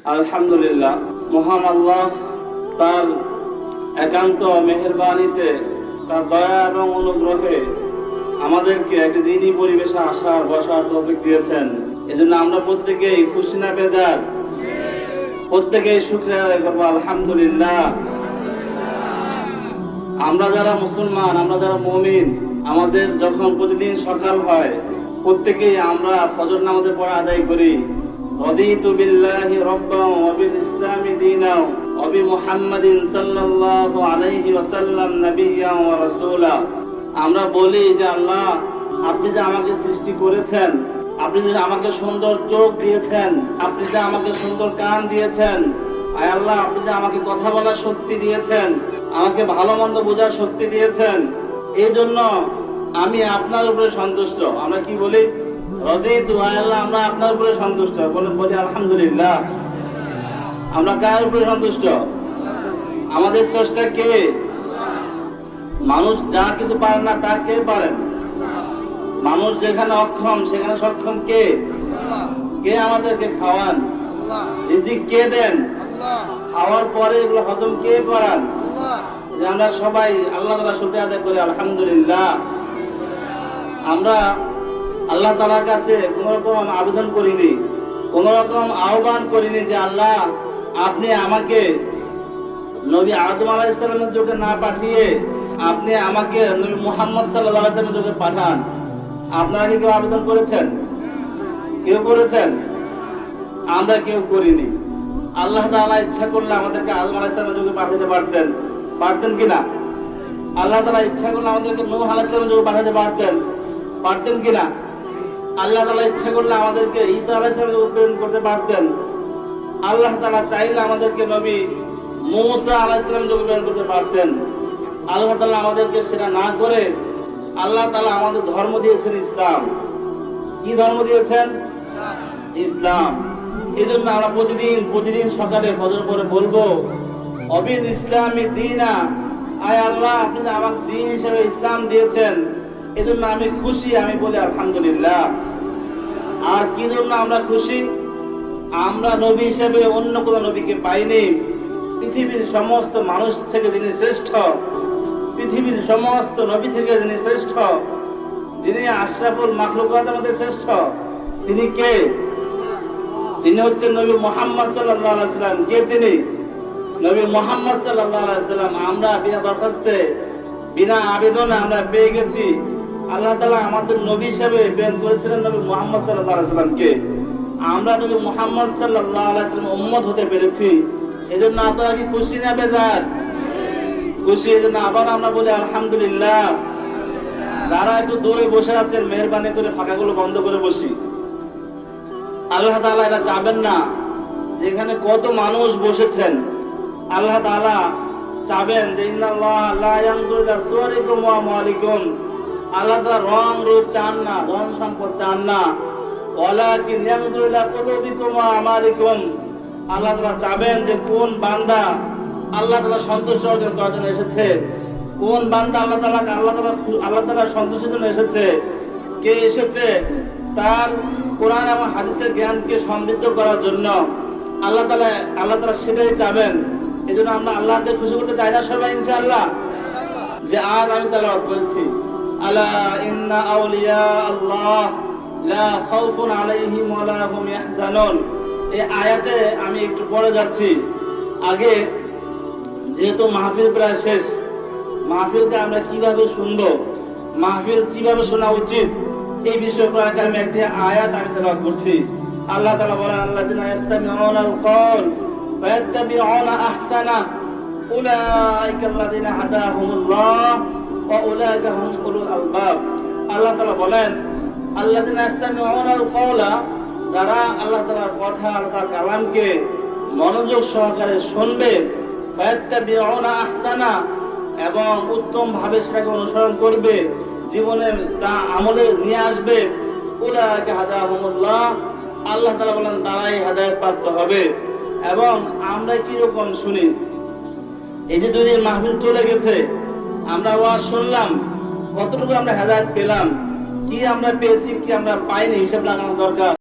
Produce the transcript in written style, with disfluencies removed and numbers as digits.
আলহামদুলিল্লাহ, মহান আল্লাহ তার একান্ত মেহেরবানিতে, তার দয়া এবং অনুগ্রহে আমাদেরকে একটি দিনই পরিবেশে আসার বসার তৌফিক দিয়েছেন। এজন্য আমরা প্রত্যেকেই খুশি না বেজার, প্রত্যেকেই শুকরিয়া আদায় করবো আলহামদুলিল্লাহ। আমরা যারা মুসলমান, আমরা যারা মুমিন, আমাদের যখন প্রতিদিন সকাল হয় প্রত্যেকেই আমরা ফজর নামাজের পড়া আদায় করি। রাদিতু বিল্লাহি রাব্বান ওয়া বিল ইসলামি দীনান ওয়া বি মুহাম্মাদিন সাল্লাল্লাহু আলাইহি ওয়াসাল্লাম নাবিয়্যান ওয়া রাসূলা। আমরা বলি যে আল্লাহ, আপনি যে আমাকে সৃষ্টি করেছেন, আপনি যে আমাকে সুন্দর চোখ দিয়েছেন, আপনি যে আমাকে সুন্দর কান দিয়েছেন, আয় আল্লাহ, আপনি যে আমাকে কথা বলার শক্তি দিয়েছেন, আমাকে ভালো মন্দ বোঝার শক্তি দিয়েছেন, এই জন্য আমি আপনার উপরে সন্তুষ্ট। আমরা কি বলি? রাদিতু, আয় আল্লাহ, আমরা আপনার উপরে সন্তুষ্ট। বলি আলহামদুলিল্লাহ। আমরা কার উপরে সন্তুষ্ট? আমাদের স্রষ্টা কে? মানুষ যা কিছু পারে না তা কে পারেন? মানুষ যেখানে অক্ষম সেখানে সক্ষম কে? কে আমাদেরকে খাওয়ান? রিজিক কে দেন? খাওয়ার পরে এগুলো হজম কে করান? যে আমরা সবাই আল্লাহ তাআলা শুকরিয়া আদায় করি আলহামদুলিল্লাহ। আমরা আল্লাহ তাআলার কাছে কোন রকম আবেদন করিনি, কোন রকম আহ্বান করিনি যে আল্লাহ, আপনি আমাকে নবী আদম আলাইহিস সালামের যুগে না পাঠিয়ে আপনি আমাকে নবী মুহাম্মদ সাল্লাল্লাহু আলাইহি ওয়াসাল্লামের যুগে পাঠান। আপনারা কি কেউ আবেদন করেছেন? কেউ করেছেন? আমরা কেউ করিনি। আল্লাহ তাআলা ইচ্ছা করলে আমাদেরকে আদম আলাইহিস সালামের যুগে পাঠাতে পারতেন, পারতেন কিনা? আল্লাহ তাআলা ইচ্ছা করলে আমাদেরকে নূহ আলাইহিস সালামের যুগে পাঠাতে পারতেন, পারতেন কিনা? আল্লাহ তাআলা ইচ্ছা করলে আমাদেরকে ঈসা আলাইহিস সালামের যুগে প্রেরণ করতে পারতেন। আল্লাহ তাআলা চাইলে আমাদেরকে নবী মুসা আলাইহিস সালামের যুগে প্রেরণ করতে পারতেন। আল্লাহ তাআলা আমাদেরকে সেটা না করে আল্লাহ তাআলা আমাদের ধর্ম দিয়েছেন ইসলাম। কি ধর্ম দিয়েছেন? ইসলাম। এই জন্য আমরা প্রতিদিন সকালে ফজর পরে বলবো, অবিল ইসলামি দীনা, আয় আল্লাহ, আপনি যে আমাকে দ্বীন হিসেবে ইসলাম দিয়েছেন, এজন্য আমি খুশি। আমি বলি আলহামদুলিল্লাহ। আর কি জন্য আমরা খুশি? আমরা নবী হিসেবে অন্য কোন নবীকে পাইনি। পৃথিবীর সমস্ত মানুষ থেকে যিনি শ্রেষ্ঠ, পৃথিবীর সমস্ত নবী থেকে যিনি শ্রেষ্ঠ, যিনি আশরাফুল মাখলুকাতের মধ্যে শ্রেষ্ঠ, তিনি কে? তিনি হচ্ছেন নবী মুহাম্মদ সাল্লাল্লাহু আলাইহি ওয়াসাল্লাম। কে তিনি? নবী মুহাম্মদ সাল্লাল্লাহু আলাইহি ওয়াসাল্লাম। আমরা বিনা দরখাস্তে, বিনা আবেদনে আমরা পেয়ে গেছি। আল্লাহ তাআলা আমাদের নবী হিসেবে প্রেরণ করেছিলেন নবী মুহাম্মদ সাল্লাল্লাহু আলাইহি ওয়াসাল্লামকে। আমরা নবী মুহাম্মদ সাল্লাল্লাহু আলাইহি ওয়াসাল্লামের উম্মত হতে পেরেছি। এজন্য আপনারা কি খুশি না বেজার? খুশি। এজন্য আবার আমরা বলি আলহামদুলিল্লাহ। যারা একটু দূরে বসে আছেন, মেহেরবানি করে ফাঁকাগুলো বন্ধ করে বসি। আল্লাহ তাআলা এটা চাবেন না যেখানে কত মানুষ বসেছেন। আল্লাহ তাআলা চাবেন যে ইন্নাল্লাহা লা ইয়ানজুরু ইলা সুওয়ারিকুম ওয়া আমওয়ালিকুম। আল্লাহ তাআলা রং রূপ চান না, ধন সম্পদ চান না। ওয়ালাকিন ইয়ানজুরু ইলা কুলুবিকুম ওয়া আমালিকুম। আল্লাহ তাআলা চাবেন যে কোন বান্দা আল্লাহ তাআলা সন্তুষ্ট অর্জন করার জন্য এসেছে, কোন বান্দা আল্লাহ তাআলা সন্তুষ্টির জন্য এসেছে। কে এসেছে? তার কোরআন এবং হাদিসের জ্ঞানকে সমৃদ্ধ করার জন্য। আল্লাহ তাআলা সেটাই চাবেন। এই জন্য আমরা আল্লাহকে খুশি করতে চাই না সবাই ইনশাআল্লাহ। যে আজ আমি তেলাওয়াত করেছি, আলা ইন্না আউলিয়া আল্লাহ লা খাউফুন আলাইহিম ওয়া লা হুম ইয়াহজানুন। এই আয়াতে আমি একটু পরে যাচ্ছি। আগে যেহেতু মাহফিল প্রায় শেষ, মাহফিলকে আমরা কিভাবে শুনবো, মাহফিল কিভাবে শোনা উচিত, এই বিষয়ে আমি একটি আয়াত আমি তেলাওয়াত করছি। আল্লাহ তাআলা বলেন, আল্লাযিনা ইসতামিউনাল কওল ফায়াত্তাবিউনা আহসানা উলাইকা আল্লাযিনা হাদাহুমুল্লাহ ওয়া উলাইকা হুম উলুল আলবাব। আল্লাহ তাআলা বলেন, আল্লাযিনা ইসতামিউনাল কওলা, যারা আল্লাহ তাআলার কথা, আল্লাহ তাআলার কালামকে মনোযোগ সহকারে শুনবে, ফায়াত্তাবিউনা আহসানা, এবং উত্তম ভাবে সেটাকে অনুসরণ করবে, জীবনে তা আমলে নিয়ে আসবে, উলাইকা হাদাহুমুল্লাহ, আল্লাহ তাআলা বলেন তারাই হেদায়েত প্রাপ্ত হবে। এবং আমরা কি রকম শুনি? এই যে দুনিয়ার মাহফিল চলে গেছে, আমরা ওয়াজ শুনলাম, কতটুকু আমরা হেদায়েত পেলাম, কি আমরা পেয়েছি, কি আমরা পাইনি, হিসাব লাগানো দরকার।